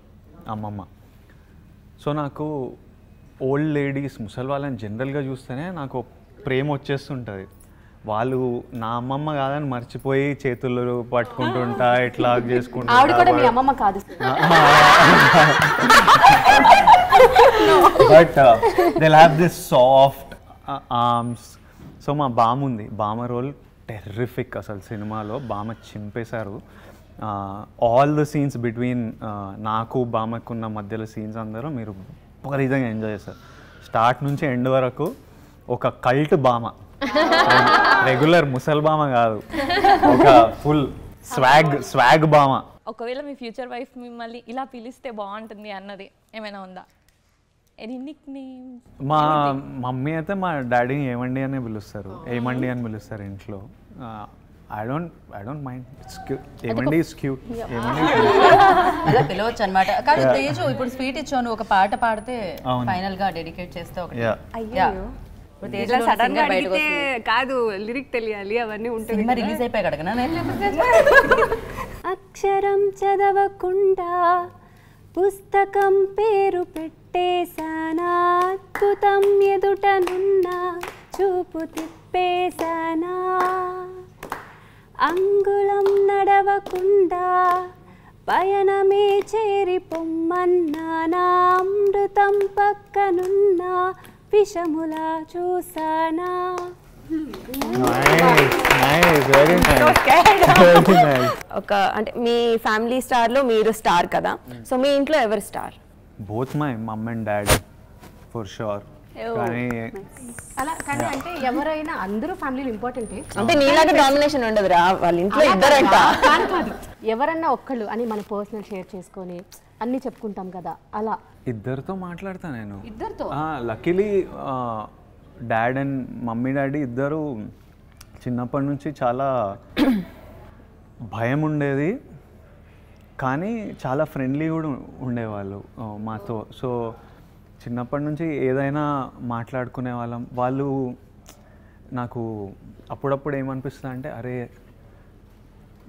అమ్మమ్మ. సో నాకు ఓల్డ్ లేడీస్ ముసలి వాళ్ళని జనరల్గా చూస్తేనే నాకు ప్రేమ వచ్చేస్తుంటుంది. వాళ్ళు నా అమ్మమ్మ కాదని మర్చిపోయి చేతులు పట్టుకుంటుంటా, ఇట్లా చేసుకుంటా. But they have this soft arms. So మా బామ ఉంది, బామ రోల్ టెర్రిఫిక్ అసలు. సినిమాలో బామ చింపేశారు. ఆల్ ద సీన్స్ బిట్వీన్ నాకు బామకున్న మధ్యలో సీన్స్ అందరూ మీరు విపరీతంగా ఎంజాయ్ చేస్తారు. స్టార్ట్ నుంచి ఎండ్ వరకు ఒక కల్ట్ బామ రెగ్యులర్ ముసల్బామ కాదు, ఒక ఫుల్ స్వాగ్ బామ. ఒకవేళ మీ ఫ్యూచర్ వైఫ్ మిమ్మల్ని ఇలా పిలిస్తే బాగుంటుంది అన్నది ఏమైనా ఉందా? Any Nick names? మా మమ్మీ అయితే మా డాడీని ఏమండి అనే పిలుస్తారు, ఏమండి అని పిలుస్తారు ఇంట్లో. ఐ డోంట్ మైండ్, ఏమండి ఇస్ క్యూట్, ఏమండి అలా పిలవచ్చు అనమాట. కానీ తేజు ఇప్పుడు స్వీట్ ఇచ్చావు, నువ్వు ఒక పాట పాడితే ఫైనల్ గా డెడికేట్ చేస్తే ఒకటి. సడన్ గా అడిగితే కాదు, లిరిక్ తెలియాలి, అవన్నీ ఉంటుంది. సినిమా రిలీజ్ అయిపోయాక అడగనా? అక్షరం చదవకుండా పుస్తకం పేరు పెట్టేశానా, అద్భుతం ఎదుటనున్న చూపు తిప్పేశానా, అంగుళం నడవకుండా పయనమే చేరి పొమ్మన్నానా, అమృతం పక్కనున్న విషములా చూసానా. ఒక అంటే మీ ఫ్యామిలీ స్టార్ లో మీరు స్టార్ కదా, సో మీ ఇంట్లో ఎవరు star? Both my mum and dad for sure. కానీ అలా కానీ అంటే ఎవరైనా అందరూ ఫ్యామిలీలో ఇంపార్టెంట్ అంటే నీలాగా డామినేషన్ ఉండదురా, వాళ్ళ ఇంట్లో ఇద్దరంట. ఎవరన్నా ఒక్కళ్ళు అని మన పర్సనల్ షేర్ చేసుకొని అన్ని చెప్పుకుంటాం కదా, అలా ఇద్దరితో మాట్లాడతా నేను. ఇద్దరితో luckily dad and mummy daddy ఇద్దరు చిన్నప్పటి నుంచి చాలా భయం ఉండేది, కానీ చాలా ఫ్రెండ్లీ కూడా ఉండేవాళ్ళు మాతో. సో చిన్నప్పటి నుంచి ఏదైనా మాట్లాడుకునే వాళ్ళం. వాళ్ళు నాకు అప్పుడప్పుడు ఏమనిపిస్తుంది అంటే, అరే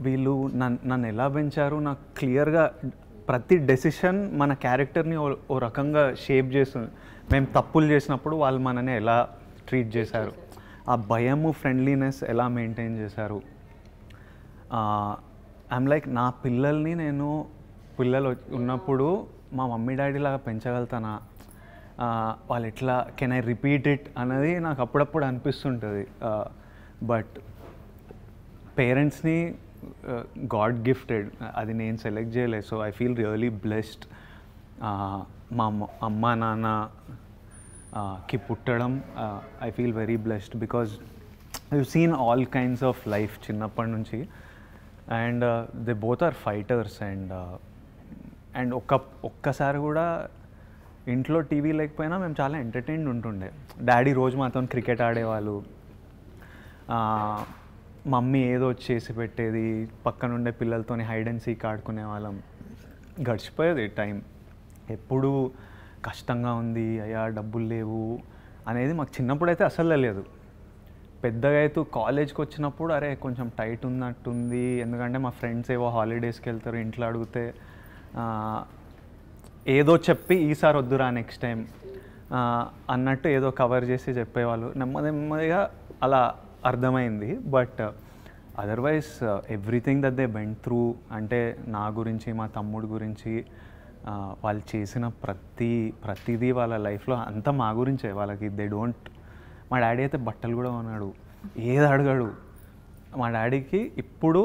వీళ్ళు నన్ను ఎలా పెంచారు, నాకు క్లియర్గా ప్రతి డెసిషన్ మన క్యారెక్టర్ని ఓ రకంగా షేప్ చేస్తుంది. మేము తప్పులు చేసినప్పుడు వాళ్ళు మనని ఎలా ట్రీట్ చేశారు, ఆ భయము ఫ్రెండ్లీనెస్ ఎలా మెయింటైన్ చేశారు. ఐఎమ్ లైక్ నా పిల్లల్ని నేను పిల్లలు ఉన్నప్పుడు మా మమ్మీ డాడీ లాగా పెంచగలుగుతానా, వాళ్ళు ఎట్లా కెన్ ఐ రిపీట్ ఇట్ అన్నది నాకు అప్పుడప్పుడు అనిపిస్తుంటుంది. బట్ పేరెంట్స్ని గాడ్ గిఫ్టెడ్, అది నేను సెలెక్ట్ చేయలేదు. So I feel really blessed. మా అమ్మ నాన్నకి పుట్టడం I feel very blessed because I've seen all kinds of life చిన్నప్పటి నుంచి. And they both are fighters. And ఒక్కసారి కూడా ఇంట్లో టీవీ లేకపోయినా మేము చాలా ఎంటర్టైన్డ్ ఉంటుండే. డాడీ రోజు మాతో క్రికెట్ ఆడేవాళ్ళు, మమ్మీ ఏదో చేసి పెట్టేది, పక్కనుండే పిల్లలతో హైడ్ అండ్ సీక్ ఆడుకునే వాళ్ళం. గడిచిపోయేది టైం. ఎప్పుడు కష్టంగా ఉంది, అయ్యా డబ్బులు లేవు అనేది మాకు చిన్నప్పుడైతే అసలు తెలియదు. పెద్దగా అయితే కాలేజ్కి వచ్చినప్పుడు అరే కొంచెం టైట్ ఉన్నట్టుంది, ఎందుకంటే మా ఫ్రెండ్స్ ఏవో హాలిడేస్కి వెళ్తారు, ఇంట్లో అడిగితే ఏదో చెప్పి ఈసారి వద్దురా నెక్స్ట్ టైం అన్నట్టు ఏదో కవర్ చేసి చెప్పేవాళ్ళు. నెమ్మదిగా అలా అర్థమైంది. But otherwise everything that they went through, అంటే నా గురించి మా తమ్ముడు గురించి వాళ్ళు చేసిన ప్రతిదీ వాళ్ళ లైఫ్లో అంతా మా గురించే. వాళ్ళకి దే డోంట్, మా డాడీ అయితే బట్టలు కూడా కొన్నాడు, ఏది అడగాడు. మా డాడీకి ఇప్పుడు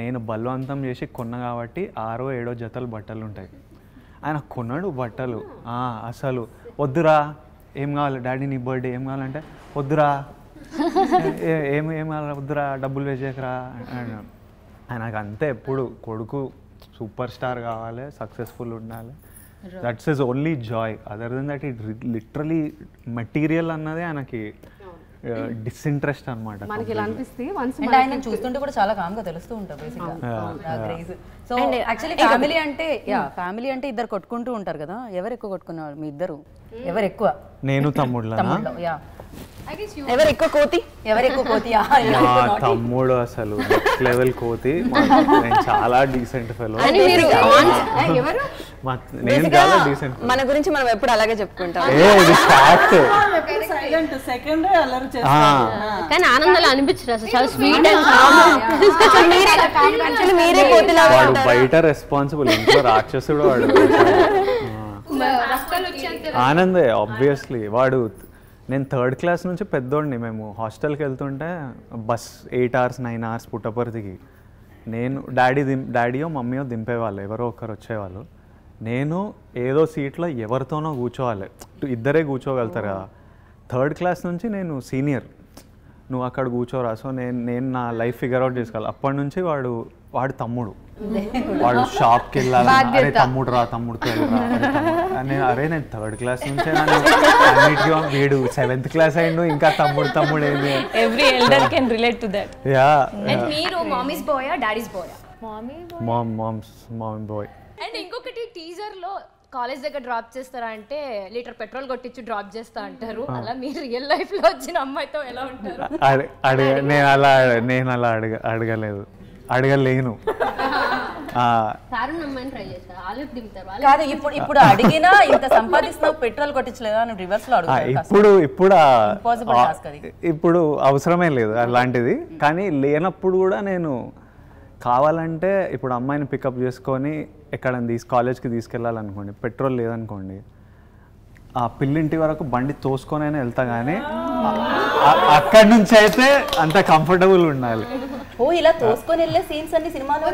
నేను బలవంతం చేసి కొన్నా కాబట్టి 6 or 7 జతలు బట్టలు ఉంటాయి. ఆయన కొన్నాడు బట్టలు. అసలు వద్దురా, ఏం కావాలి డాడీ నీ బర్త్డే ఏం కావాలంటే వద్దురా, ఏం కావాలి వద్దురా, డబ్బులు వేసేకరా. ఆయనకు అంతే, ఎప్పుడు కొడుకు సూపర్ స్టార్ కావాలి, సక్సెస్ఫుల్ ఉండాలి. That's his only joy. Other than that it literally material అన్నది ఆయనకి డిస్ఇంట్రెస్ట్ అనమాట. మనకి ఇలా అనిపిస్తే ఆయన చూస్తుంటే కూడా చాలా కామ్గా తెలుస్తూ ఉంటారు బేసిక్గా. సో యాక్చువల్లీ ఫ్యామిలీ అంటే ఇద్దరు కొట్టుకుంటూ ఉంటారు కదా, ఎవరు ఎక్కువ కొట్టుకునేవాళ్ళు మీ ఇద్దరు? ఎవరు ఎక్కువ? నేను తమ్ముడు. ఎవరు ఎక్కువ కోతి? తమ్ముడు అసలు నెక్స్ట్ లెవెల్ కోతి. నేను చాలా డీసెంట్ ఫెలో. నేను చాలా డీసెంట్. మన గురించి మనం ఎప్పుడు అలాగే చెప్పుకుంటాం. కానీ ఆనందాలు అనిపించరు అసలు, చాలా స్వీట్ అండ్ మీరే కోతిలా వాడు బయట రెస్పాన్సిబుల్, ఇంట్లో రాక్షసుడు వాడు. ఆనందే ఆబ్వియస్లీ. వాడు నేను 3rd class నుంచి పెద్దోడిని. మేము హాస్టల్కి వెళ్తుంటే బస్ 8 hours 9 hours పుట్టపర్తికి. నేను డాడీయో మమ్మీయో దింపేవాళ్ళు, ఎవరో ఒకరు వచ్చేవాళ్ళు. నేను ఏదో సీట్లో ఎవరితోనో కూర్చోవాలి, ఇద్దరే కూర్చోగలుగుతారు కదా. 3rd class నుంచి నేను సీనియర్, నువ్వు అక్కడ కూర్చోరా. సో నేను నా లైఫ్ ఫిగర్ అవుట్ చేసుకోవాలి. అప్పటి నుంచి వాడు తమ్ముడు, వాడు షాప్కి వెళ్ళాలి, అరే తమ్ముడు రా, తమ్ముడితో వెళ్ళరా. నేను 3rd క్లాస్ నుంచే అన్నిటికీ వీడు 7th క్లాస్ అయిండు ఇంకా తమ్ముడు ఏంది. Every elder can relate to that. And మీరు mummy's boy daddy's boy? Mummy boy. And ఇంకొకటి టీజర్ లో కాలేజ్ దగ్గర డ్రాప్ చేస్తారా అంటే లీటర్ పెట్రోల్ కొట్టించి డ్రాప్ చేస్తా అంటారు. అలా మీరు రియల్ లైఫ్ లో వచ్చిన అమ్మాయితో ఎలా ఉంటారు? నేను అలా అడగలేదు, అడగలేను. కాదు ఇప్పుడు అడిగినా ఇంత సంపాదిస్తున్నావు పెట్రోల్ కొట్టించలేదా అని రివర్స్ లో ఇప్పుడు అవసరమే లేదు అలాంటిది. కానీ లేనప్పుడు కూడా నేను కావాలంటే ఇప్పుడు అమ్మాయిని పికప్ చేసుకొని ఎక్కడ కాలేజ్కి తీసుకెళ్ళాలనుకోండి, పెట్రోల్ లేదనుకోండి, ఆ పిల్లింటి వరకు బండి తోసుకొని అయినా వెళ్తా. కానీ అక్కడి నుంచి అయితే అంత కంఫర్టబుల్ ఉండాలి. ఇలా తోసుకొని వెళ్ళే సీన్స్ అన్ని సినిమాలో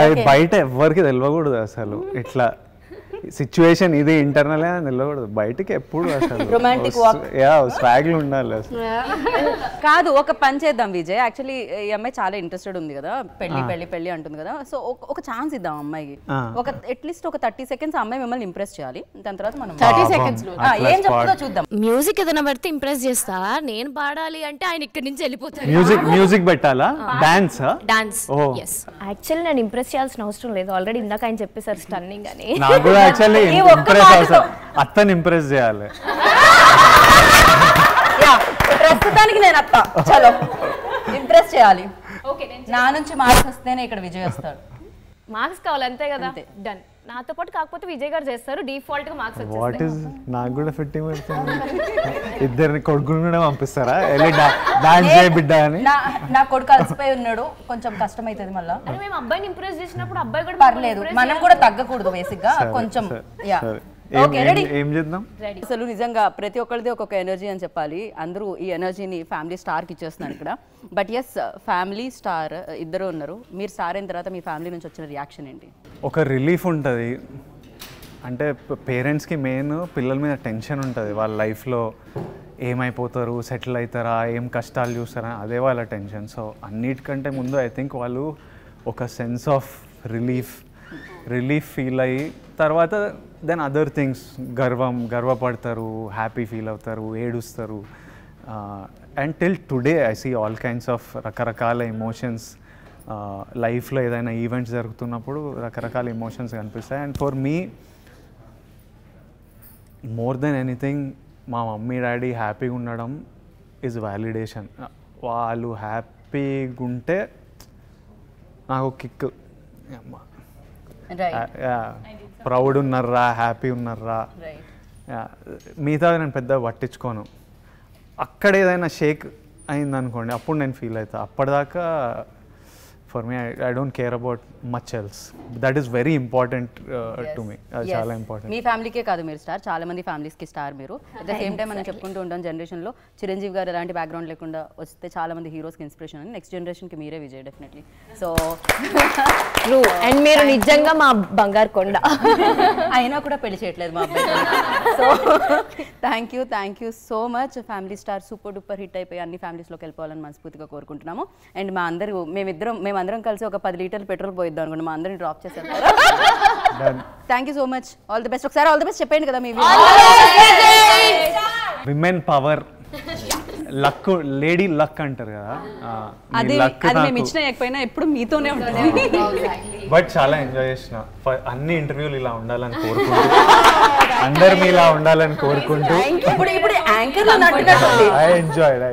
అది బయట ఎవరికి తెలియకూడదు అసలు. ఇట్లా సిచ్యువేషన్ ఇది ఇంటర్నల్ తెలియకూడదు, బయటికి ఎప్పుడు అసలు స్వాగ్లు ఉండాలి అసలు. కాదు, ఒక పని చేద్దాం విజయ్. యాక్చువల్లీ ఈ అమ్మాయి చాలా ఇంట్రెస్టెడ్ ఉంది కదా, పెళ్లి అంటుంది కదా. సో ఒక ఛాన్స్ ఇద్దాం అమ్మాయికి. అట్లీస్ట్ ఒక 30 seconds అమ్మాయి మిమ్మల్ని ఇంప్రెస్ చేయాలి. దాని తర్వాత మనం 30 seconds ఏం చెప్తుందో చూద్దాం. మ్యూజిక్ ఏదైనా పెడితే ఇంప్రెస్ చేస్తా. నేను పాడాలి అంటే ఆయన ఇక్కడి నుంచి వెళ్ళిపోతారు. మ్యూజిక్ పెట్టాలా? డాన్స్? యాక్చువల్లీ నేను ఇంప్రెస్ చేయాల్సిన అవసరం లేదు, ఆల్రెడీ ఇందాక ఆయన చెప్పేసారు స్టన్నింగ్ అని. యాక్చువల్లీ అత్తని ఇంప్రెస్ చేయాలి. ప్రస్తుతానికి నేను అత్త, చలో ఇంప్రెస్ చేయాలి. నా నుంచి మార్క్స్ వస్తేనే ఇక్కడ విజయ్ వస్తాడు. మార్క్స్ కావాలి అంతే కదా, డన్. నాతో పాటు కాకపోతే విజయ్ గారు చేస్తారు, డిఫాల్ట్ గా మార్క్స్ వచ్చేస్తాయి. నాకు కూడా ఫిట్టింగ్ పడుతుంది. ఇద్దరిని కొడుకుని కూడా పంపిస్తారా డాన్స్ చేయ బిడ్డ అని? నా కొడుకు అలసిపోయి ఉన్నాడు, కొంచెం కష్టం అవుతుంది మళ్ళీ. మేము అబ్బాయిని ఇంప్రెస్ చేసినప్పుడు అబ్బాయి కూడా పర్లేదు, మనం కూడా తగ్గకూడదు బేసిక్ గా కొంచెం. ఏం చేద్దాం? అసలు నిజంగా ప్రతి ఒక్కరిది ఒక్కొక్క ఎనర్జీ అని చెప్పాలి. అందరూ ఈ ఎనర్జీని ఫ్యామిలీ స్టార్కి ఇచ్చేస్తున్నారు ఇక్కడ. బట్ ఎస్, ఫ్యామిలీ స్టార్ ఇద్దరు ఉన్నారు. మీరు స్టార్ అయిన తర్వాత మీ ఫ్యామిలీ నుంచి వచ్చిన రియాక్షన్ ఏంటి? ఒక రిలీఫ్ ఉంటుంది. అంటే పేరెంట్స్కి మెయిన్ పిల్లల మీద టెన్షన్ ఉంటుంది, వాళ్ళ లైఫ్లో ఏమైపోతారు, సెటిల్ అవుతారా, ఏం కష్టాలు చూస్తారా, అదే వాళ్ళ టెన్షన్. సో అన్నిటికంటే ముందు ఐ థింక్ వాళ్ళు ఒక సెన్స్ ఆఫ్ రిలీఫ్ ఫీల్ అయ్యి తర్వాత దెన్ అదర్ థింగ్స్ గర్వపడతారు, హ్యాపీ ఫీల్ అవుతారు, ఏడుస్తారు. And till today I see all kinds of రకరకాల ఎమోషన్స్ లైఫ్లో. ఏదైనా ఈవెంట్స్ జరుగుతున్నప్పుడు రకరకాల ఎమోషన్స్ కనిపిస్తాయి. And for me more than anything మా మమ్మీ డాడీ హ్యాపీగా ఉండడం ఈజ్ వ్యాలిడేషన్. వాళ్ళు హ్యాపీగా ఉంటే నాకు కిక్. ప్రౌడ్ ఉన్నారా, హ్యాపీ ఉన్నారా, మిగతా నేను పెద్దగా పట్టించుకోను. అక్కడ ఏదైనా షేక్ అయిందనుకోండి అప్పుడు నేను ఫీల్ అవుతా. అప్పటిదాకా for me I don't care about much else. That is very important to me. అది చాలా ఇంపార్టెంట్. మీ ఫ్యామిలీకే కాదు మీరు స్టార్, చాలా మంది ఫ్యామిలీస్కి స్టార్ మీరు. అట్ ద సేమ్ టైం మనం చెప్పుకుంటూ ఉంటాం జనరేషన్లో చిరంజీవి గారు ఎలాంటి బ్యాక్గ్రౌండ్ లేకుండా వస్తే చాలా మంది హీరోస్కి ఇన్స్పిరేషన్ అని. నెక్స్ట్ జనరేషన్కి మీరే విజయ్ డెఫినెట్లీ. సో అండ్ మీరు నిజంగా మా బంగారు కొండ. అయినా కూడా పెళ్లి చేయట్లేదు మా అబ్బాయి. So thank you so much. Family star super duper hit అయిపోయి అన్ని ఫ్యామిలీస్లోకి వెళ్ళిపోవాలని మనస్ఫూర్తిగా కోరుకుంటున్నాము. అండ్ మేమందరం కలిసి ఒక 10 లీటర్లు పెట్రోల్ పోయిద్దాం అనుకోండి, మా అందరిని డ్రాప్ చేశారు. Thank you so much. All the best. ఒకసారి ఆల్ ది బెస్ట్ చెప్పండి కదా మీ women power, luck, lady luck అంటారు కదా, అది మేము ఇచ్చిన ఎక్కడైనా ఎప్పుడు మీతోనే ఉంటుంది. బట్ చాలా ఎంజాయ్ చేసిన. అన్ని ఇంటర్వ్యూలు ఇలా ఉండాలని కోరుకుంటూ, అందరు మీలా ఉండాలని కోరుకుంటూ ఇప్పుడు యాంకర్ ఐ ఎంజాయ్డ్.